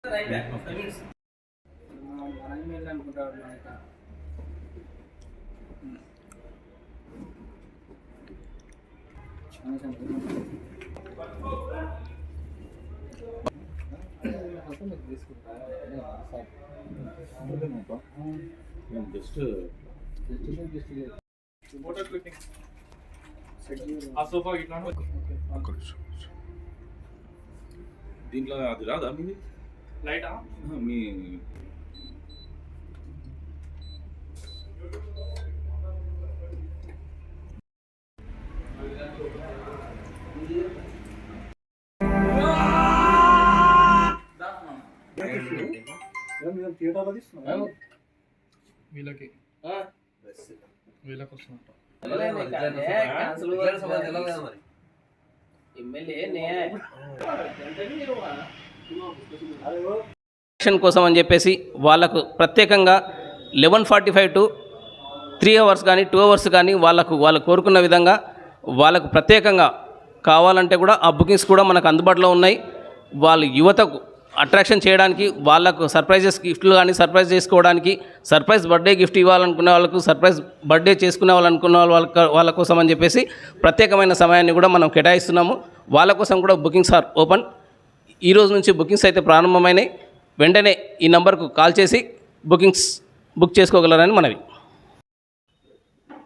Just దీంట్లో అది రాదా మీది లైటా మీ వీళ్ళకి వీళ్ళకి వస్తున్నట్టు కోసం అని చెప్పేసి వాళ్ళకు ప్రత్యేకంగా 11:45 to 3 hours కానీ 2 hours కానీ వాళ్ళు కోరుకున్న విధంగా వాళ్ళకు ప్రత్యేకంగా కావాలంటే కూడా ఆ బుకింగ్స్ కూడా మనకు అందుబాటులో ఉన్నాయి. వాళ్ళు యువతకు అట్రాక్షన్ చేయడానికి వాళ్ళకు సర్ప్రైజెస్ గిఫ్ట్లు కానీ సర్ప్రైజ్ చేసుకోవడానికి సర్ప్రైజ్ బర్త్డే గిఫ్ట్ ఇవ్వాలనుకునే వాళ్ళకు సర్ప్రైజ్ బర్త్డే చేసుకునే వాళ్ళనుకున్న వాళ్ళ కోసం అని చెప్పేసి ప్రత్యేకమైన సమయాన్ని కూడా మనం కేటాయిస్తున్నాము. వాళ్ళ కోసం కూడా బుకింగ్స్ ఆర్ ఓపెన్. ఈ రోజు నుంచి బుకింగ్స్ అయితే ప్రారంభమైనాయి. వెంటనే ఈ నంబర్కు కాల్ చేసి బుక్ చేసుకోగలరని మనవి.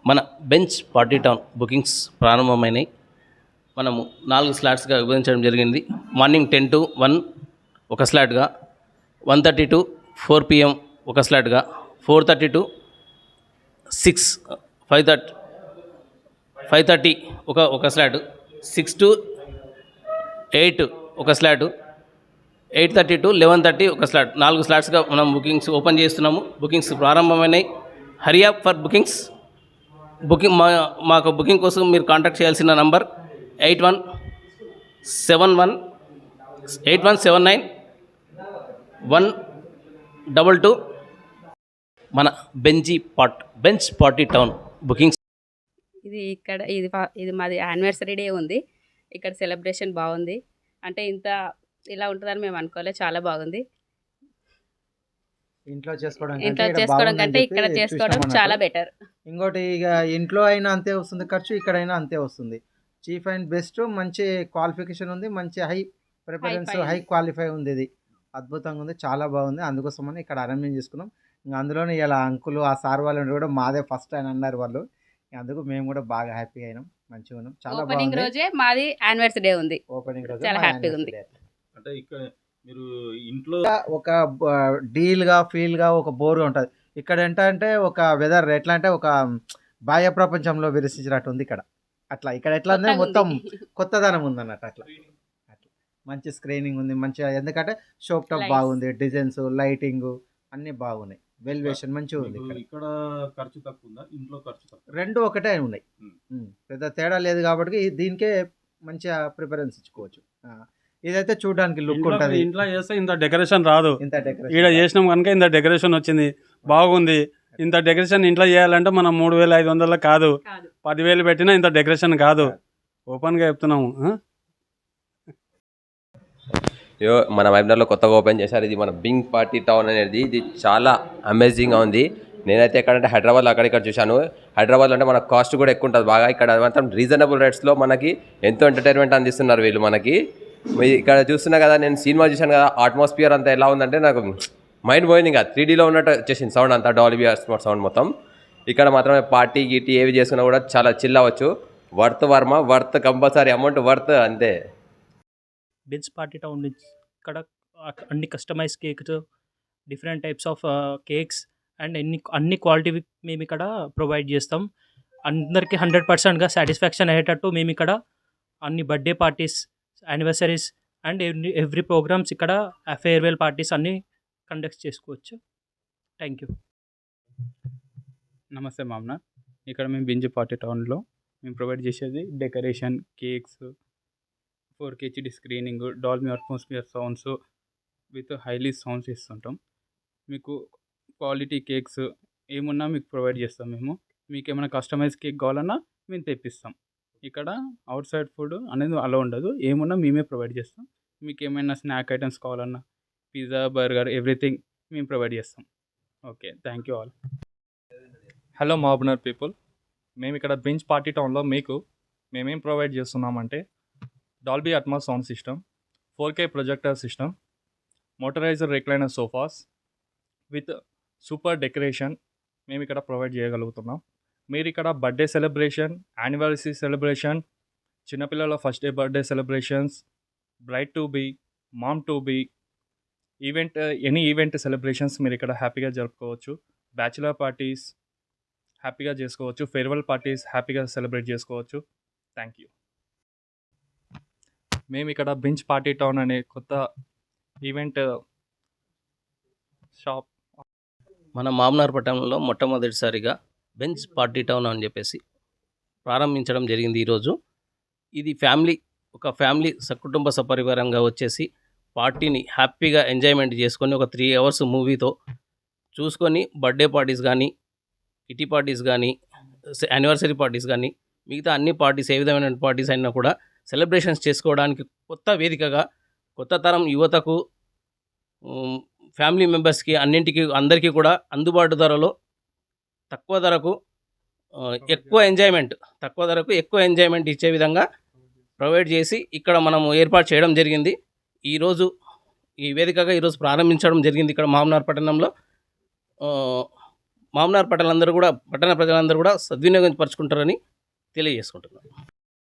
మన బెంచ్ పార్టీ టౌన్ బుకింగ్స్ ప్రారంభమైనాయి. మనము 4 స్లాట్స్గా విభజించడం జరిగింది. మార్నింగ్ 10 to 1 ఒక స్లాట్గా, 1:30 to 4 PM ఒక స్లాట్గా, 4:30 to 6, 5:30 ఒక స్లాట్, 6 to 8 ఒక స్లాటు, 8:30 to 11:30 ఒక స్లాట్. 4 స్లాట్స్గా మనం బుకింగ్స్ ఓపెన్ చేస్తున్నాము. బుకింగ్స్ ప్రారంభమైనాయి. Hurry up for bookings. మాకు బుకింగ్ కోసం మీరు కాంటాక్ట్ చేయాల్సిన నంబర్ 8179 మన బెంచ్ పార్టీ టౌన్ బుకింగ్స్. ఇది మాది యానివర్సరీ డే ఉంది. ఇక్కడ సెలబ్రేషన్ బాగుంది. అంటే ఇలా ఉంటుందని మేము అనుకోలేదు. చాలా బాగుంది. ఇంట్లో చేసుకోవడం కంటే ఇక్కడ చేసుకోవడం చాలా బెటర్. ఇంకోటి ఇక ఇంట్లో అయినా అంతే వస్తుంది ఖర్చు, ఇక్కడైనా అంతే వస్తుంది. చీఫ్ అండ్ బెస్ట్, మంచి క్వాలిఫికేషన్ ఉంది, మంచి హై ప్రిఫరెన్స్, హై క్వాలిఫై ఉంది. ఇది అద్భుతంగా ఉంది, చాలా బాగుంది. అందుకోసమని ఇక్కడ అరేంజ్మెంట్ చేసుకున్నాం. ఇంకా అందులోనే ఇలా అంకులు ఆ సార్ వాళ్ళు కూడా మాదే ఫస్ట్ అని అన్నారు వాళ్ళు. అందుకు మేము కూడా బాగా హ్యాపీగా అయినాం, మంచిగా ఉన్నాం. చాలా ఓపెనింగ్ రోజే మాది యానివర్సరీ డే ఉంది. ఓపెనింగ్ రోజు చాలా హ్యాపీగా ఉంది. అంటే ఇక్కడ మీరు ఇంట్లో ఒక డీల్గా ఫీల్గా ఒక బోర్గా ఉంటుంది. ఇక్కడ ఏంటంటే ఒక వెదర్ ఎట్లా అంటే ఒక బాహ్య ప్రపంచంలో విరసించినట్టు ఉంది ఇక్కడ. అట్లా ఇక్కడ ఎట్లా ఉంది, మొత్తం కొత్తదనం ఉందన్నట్టు. అట్లా మంచి స్క్రీనింగ్ ఉంది మంచిగా. ఎందుకంటే షోప్ టాప్ బాగుంది, డిజైన్స్, లైటింగ్ అన్నీ బాగున్నాయి. వెల్వేషన్ మంచిగా ఉంది. ఇక్కడ ఖర్చు తక్కువ ఉందా, ఇంట్లో ఖర్చు తక్కువ? రెండు ఒకటే ఉన్నాయి, పెద్ద తేడా లేదు. కాబట్టి దీనికే మంచిగా ప్రిఫరెన్స్ ఇచ్చుకోవచ్చు. ఇదైతే చూడడానికి లుక్ ఉంటుంది. ఇంట్లో చేస్తే ఇంత డెకరేషన్ రాదు. ఇంత డెకరేషన్ ఇక్కడ చేసినాం కనుక ఇంత డెకరేషన్ వచ్చింది, బాగుంది. ఇంత డెకరేషన్ ఇంట్లో చేయాలంటే మనం 3,500 కాదు, 10,000 పెట్టినా ఇంత డెకరేషన్ కాదు. ఓపెన్గా చెప్తున్నాము. మన వైబ్నర్లో కొత్తగా ఓపెన్ చేశారు. ఇది మన బింగ్ పార్టీ టౌన్ అనేది. ఇది చాలా అమేజింగ్గా ఉంది. నేనైతే ఎక్కడంటే హైదరాబాద్లో అక్కడిక్కడ చూశాను. హైదరాబాద్లో అంటే మన కాస్ట్ కూడా ఎక్కువ ఉంటుంది బాగా. ఇక్కడ మాత్రం రీజనబుల్ రేట్స్లో మనకి ఎంతో ఎంటర్టైన్మెంట్ అందిస్తున్నారు వీళ్ళు మనకి. ఇక్కడ చూస్తున్నా కదా, నేను సినిమా చూశాను కదా, అట్మాస్ఫియర్ అంతా ఎలా ఉందంటే నాకు మైండ్ పోయింది. ఇంకా 3Dలో ఉన్నట్టు వచ్చేసింది సౌండ్ అంతా, డాల్బీ అట్మాస్ సౌండ్ మొత్తం. ఇక్కడ మాత్రమే పార్టీ గీటీ ఏవి చేసుకున్నా కూడా చాలా చిల్ అవ్వచ్చు. వర్త్ కంపల్సరీ అమౌంట్ వర్త్ అంతే. బెంచ్ పార్టీ టౌన్ నుంచి ఇక్కడ అన్ని customize cakes, different types of cakes and అన్ని క్వాలిటీ మేము ఇక్కడ ప్రొవైడ్ చేస్తాం. అందరికీ 100%గా సాటిస్ఫాక్షన్ అయ్యేటట్టు మేము ఇక్కడ అన్ని birthday parties, anniversaries and every programs, ఇక్కడ ఫేర్వెల్ పార్టీస్ అన్నీ కండక్ట్ చేసుకోవచ్చు. Thank you. నమస్తే మామన. ఇక్కడ మేము బింజ్ పార్టీ టౌన్లో మేము ప్రొవైడ్ చేసేది decoration, cakes, 4K HD screening, Dolby atmosphere sounds with highly sounds ఇస్తుంటాం. మీకు క్వాలిటీ కేక్స్ ఏమున్నా మీకు ప్రొవైడ్ చేస్తాం మేము. మీకు ఏమైనా కస్టమైజ్ కేక్ కావాలన్నా మేము తెప్పిస్తాం. ఇక్కడ అవుట్ సైడ్ ఫుడ్ అనేది అలా ఉండదు. ఏమున్నా మేమే ప్రొవైడ్ చేస్తాం. మీకు ఏమైనా స్నాక్ ఐటమ్స్ కావాలన్నా, పిజ్జా బర్గర్ ఎవ్రీథింగ్ మేము ప్రొవైడ్ చేస్తాం. Okay, thank you all. Hello Mahabubnagar people, మేము ఇక్కడ బింజ్ పార్టీ టౌన్లో మీకు మేమేం ప్రొవైడ్ చేస్తున్నామంటే Dolby Atmos sound system, 4K projector system, motorizer recliner sofas with super decoration మేము ఇక్కడ ప్రొవైడ్ చేయగలుగుతున్నాం. మీరు ఇక్కడ బర్త్డే సెలబ్రేషన్, యానివర్సరీ సెలబ్రేషన్, చిన్నపిల్లల first day birthday celebrations, bride to be, mom to be, event any event celebrations మీరు ఇక్కడ హ్యాపీగా జరుపుకోవచ్చు. Bachelor parties హ్యాపీగా చేసుకోవచ్చు, ఫేర్వెల్ పార్టీస్ హ్యాపీగా సెలబ్రేట్ చేసుకోవచ్చు. Thank you. మేము ఇక్కడ బింజ్ పార్టీ టౌన్ అనే కొత్త ఈవెంట్ షాప్ మన మామనార్ పట్టణంలో మొట్టమొదటిసారిగా బెంజ్ పార్టీ టౌన్ అని చెప్పేసి ప్రారంభించడం జరిగింది ఈరోజు. ఇది ఒక ఫ్యామిలీ సకుటుంబ సపరివారంగా వచ్చేసి పార్టీని హ్యాపీగా ఎంజాయ్మెంట్ చేసుకొని ఒక 3 hours మూవీతో చూసుకొని బర్త్డే పార్టీస్ కానీ, కిటీ పార్టీస్ కానీ, యానివర్సరీ పార్టీస్ కానీ, మిగతా అన్ని పార్టీస్ ఏ విధమైన పార్టీస్ అయినా కూడా సెలబ్రేషన్స్ చేసుకోవడానికి కొత్త వేదికగా కొత్త తరం యువతకు, ఫ్యామిలీ మెంబర్స్కి అందరికీ కూడా అందుబాటు ధరలో తక్కువ ధరకు ఎక్కువ ఎంజాయ్మెంట్ ఇచ్చే విధంగా ప్రొవైడ్ చేసి ఇక్కడ మనము ఏర్పాటు చేయడం జరిగింది. ఈరోజు ఈ వేదికగా ఈరోజు ప్రారంభించడం జరిగింది ఇక్కడ మామనార్ పట్టణంలో. మామనార్ పట్టణ ప్రజలందరూ కూడా సద్వినియోగం పరుచుకుంటారని తెలియజేసుకుంటున్నాను.